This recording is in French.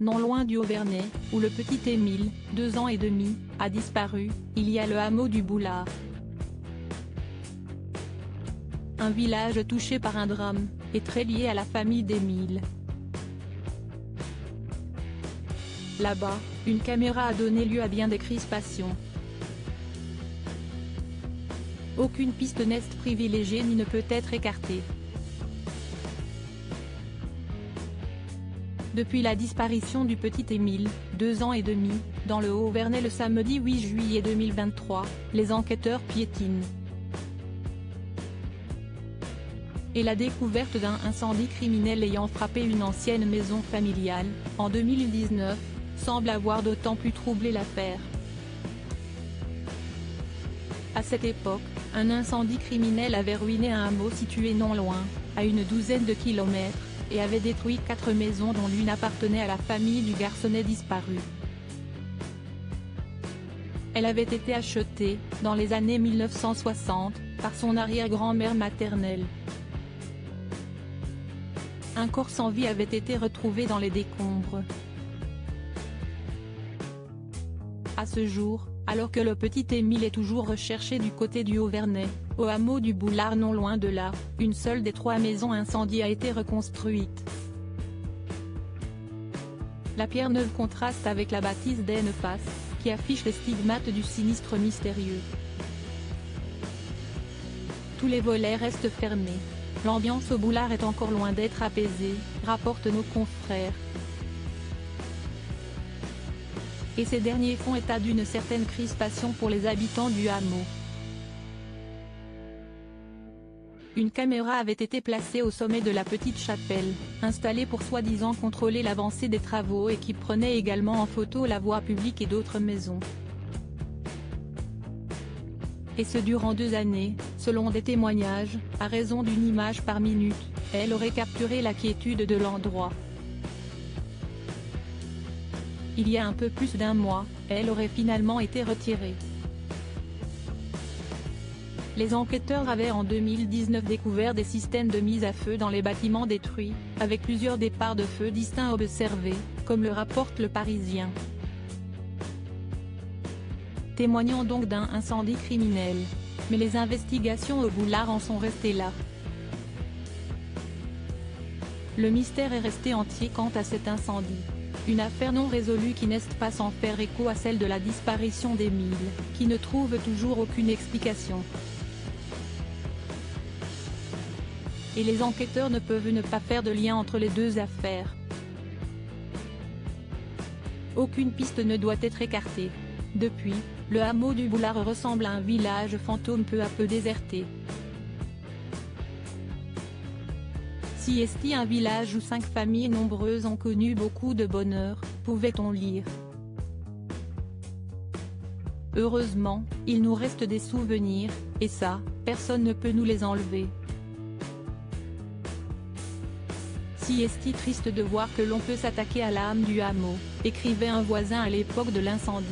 Non loin du Haut-Vernay, où le petit Émile, 2 ans et demi, a disparu, il y a le hameau du Boulard. Un village touché par un drame, et très lié à la famille d'Émile. Là-bas, une caméra a donné lieu à bien des crispations. Aucune piste n'est privilégiée ni ne peut être écartée. Depuis la disparition du petit Émile, 2 ans et demi, dans le Haut-Vernay le samedi 8 juillet 2023, les enquêteurs piétinent. Et la découverte d'un incendie criminel ayant frappé une ancienne maison familiale, en 2019, semble avoir d'autant plus troublé l'affaire. À cette époque, un incendie criminel avait ruiné un hameau situé non loin, à une douzaine de kilomètres, et avait détruit 4 maisons dont l'une appartenait à la famille du garçonnet disparu. Elle avait été achetée, dans les années 1960, par son arrière-grand-mère maternelle. Un corps sans vie avait été retrouvé dans les décombres. À ce jour, alors que le petit Émile est toujours recherché du côté du Haut-Vernay, au hameau du Boulard non loin de là, une seule des 3 maisons incendiées a été reconstruite. La pierre neuve contraste avec la bâtisse d'Aine-Face, qui affiche les stigmates du sinistre mystérieux. Tous les volets restent fermés. L'ambiance au Boulard est encore loin d'être apaisée, rapportent nos confrères. Et ces derniers font état d'une certaine crispation pour les habitants du hameau. Une caméra avait été placée au sommet de la petite chapelle, installée pour soi-disant contrôler l'avancée des travaux et qui prenait également en photo la voie publique et d'autres maisons. Et ce durant 2 années, selon des témoignages, à raison d'une image par minute, elle aurait capturé la quiétude de l'endroit. Il y a un peu plus d'1 mois, elle aurait finalement été retirée. Les enquêteurs avaient en 2019 découvert des systèmes de mise à feu dans les bâtiments détruits, avec plusieurs départs de feu distincts observés, comme le rapporte Le Parisien. Témoignant donc d'un incendie criminel. Mais les investigations au Boulard en sont restées là. Le mystère est resté entier quant à cet incendie. Une affaire non résolue qui n'est pas sans faire écho à celle de la disparition d'Émile, qui ne trouve toujours aucune explication. Et les enquêteurs ne peuvent ne pas faire de lien entre les 2 affaires. Aucune piste ne doit être écartée. Depuis, le hameau du Boulard ressemble à un village fantôme peu à peu déserté. Si est un village où 5 familles nombreuses ont connu beaucoup de bonheur, pouvait-on lire. Heureusement, il nous reste des souvenirs, et ça, personne ne peut nous les enlever. Si est triste de voir que l'on peut s'attaquer à l'âme du hameau, écrivait un voisin à l'époque de l'incendie.